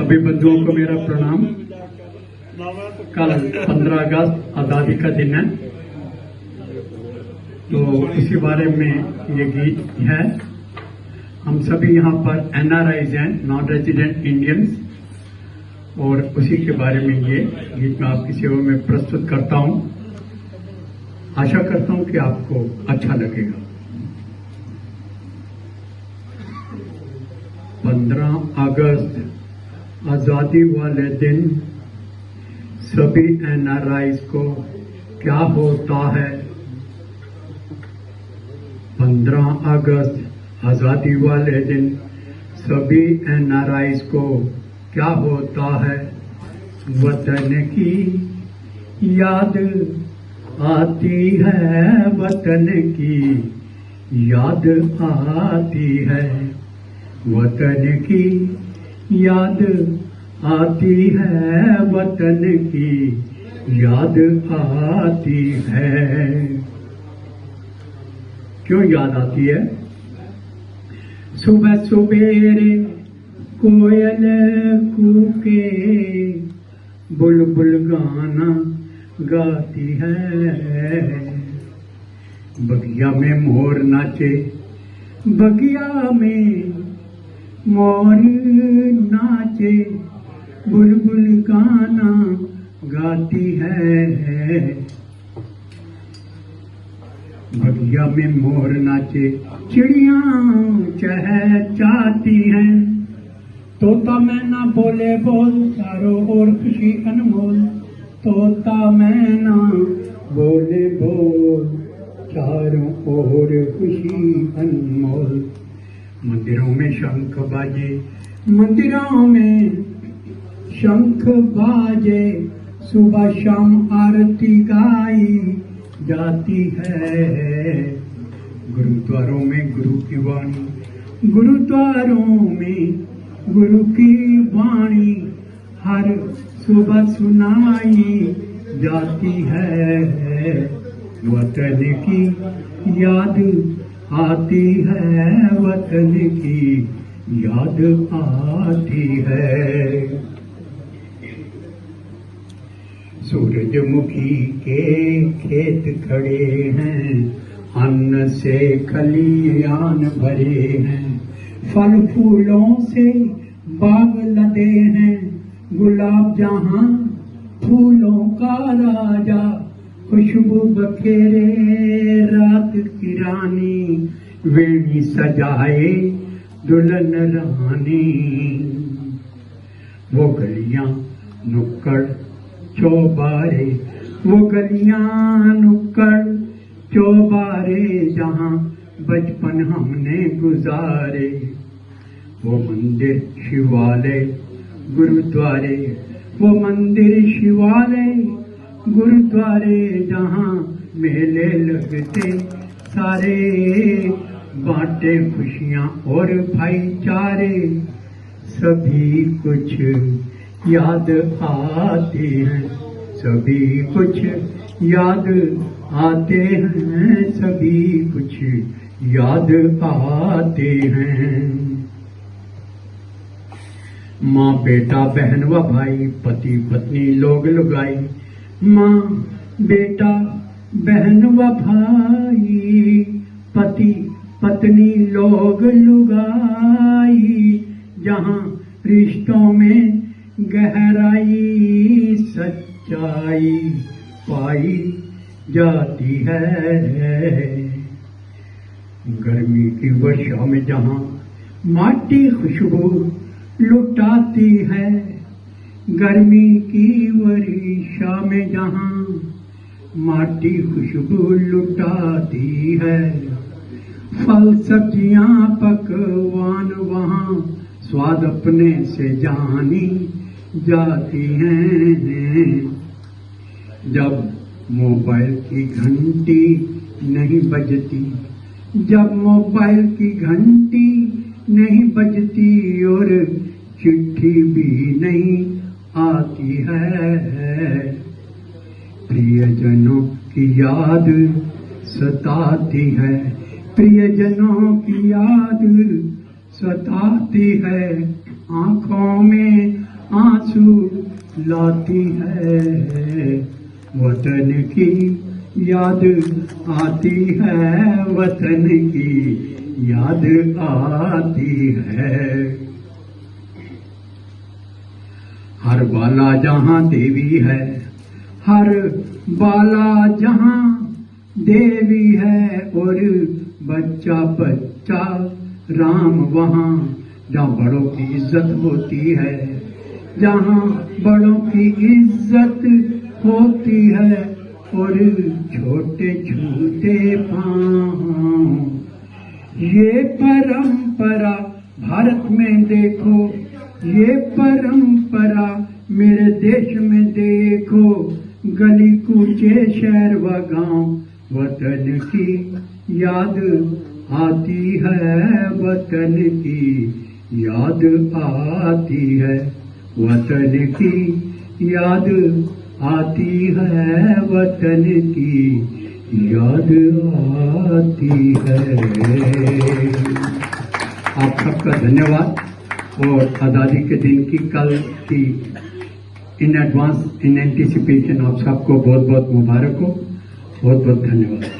सभी बंधुओं को मेरा प्रणाम। कल 15 अगस्त आज़ादी का दिन है, तो इसी बारे में ये गीत है। हम सभी यहाँ पर NRIs हैं, नॉन रेजिडेंट इंडियंस, और उसी के बारे में ये गीत मैं आपकी सेवा में प्रस्तुत करता हूँ। आशा करता हूँ कि आपको अच्छा लगेगा। 15 अगस्त आजादी वाले दिन सभी NRIs को क्या होता है। 15 अगस्त आजादी वाले दिन सभी NRIs को क्या होता है। वतन की याद आती है, वतन की याद आती है, वतन की याद आती है, वतन की याद आती है। क्यों याद आती है? सुबह सवेरे कोयल कूके, बुलबुल गाना गाती है, बगिया में मोर नाचे, बगिया में मोर नाचे, बुलबुल गाना गाती है, बगिया में मोर नाचे, चिड़िया चहचहाती हैं, तोता मैना बोले बोल, चारों ओर खुशी अनमोल, तोता मैना बोले बोल, चारों ओर खुशी अनमोल। मंदिरों में शंख बाजे, मंदिरों में शंख बाजे, सुबह शाम आरती गाई जाती है। गुरुद्वारों में गुरु की वाणी, गुरुद्वारों में गुरु की वाणी हर सुबह सुनाई जाती है। वतन की याद आती है, वतन की याद आती है। सूरजमुखी के खेत खड़े हैं, अन्न से खलियान भरे हैं, फल फूलों से बाग लदे हैं, गुलाब जहां फूलों का राजा, खुशबू बखेरे रात की रानी, वेणी सजाए दुल्हन रानी। वो गलियां नुक्कड़ चौबारे, वो गलियां नुक्कड़ चौबारे, जहां बचपन हमने गुजारे। वो मंदिर शिवालय गुरुद्वारे, वो मंदिर शिवालय गुरुद्वारे, जहां मेले लगते सारे, बांटे खुशियां और भाईचारे, सभी कुछ याद आते हैं, सभी कुछ याद आते हैं, सभी कुछ याद आते हैं। माँ बेटा बहन व भाई, पति पत्नी लोग लुगाई, माँ बेटा बहन व भाई, पति पत्नी लोग लुगाई, जहाँ रिश्तों में गहराई सच्चाई पाई जाती है। गर्मी की वर्षा में जहाँ माटी खुशबू लुटाती है, गर्मी की वर्षा में जहाँ माटी खुशबू लुटाती है, फल सब्जियां पकवान वहाँ स्वाद अपने से जानी जाती हैं। जब मोबाइल की घंटी नहीं बजती, जब मोबाइल की घंटी नहीं बजती और चिट्ठी भी नहीं आती है, प्रियजनों की याद सताती है, प्रियजनों की याद सताती है, आंखों में आंसू लाती है, वतन की याद आती है, वतन की याद आती है। हर बाला जहां देवी है, हर बाला जहां देवी है, और बच्चा बच्चा राम वहां, जहां बड़ों की इज्जत होती है, जहां बड़ों की इज्जत होती है, और छोटे छूते पांव। ये परंपरा भारत में देखो, ये परंपरा मेरे देश में देखो, गली कूचे शहर व गांव, वतन की याद आती है, वतन की याद आती है, वतन की याद आती है, वतन की याद आती है। आप सबका धन्यवाद, और आज़ादी के दिन की कल की इन एडवांस इन एंटीसिपेशन आप सबको बहुत बहुत मुबारक हो। बहुत बहुत धन्यवाद।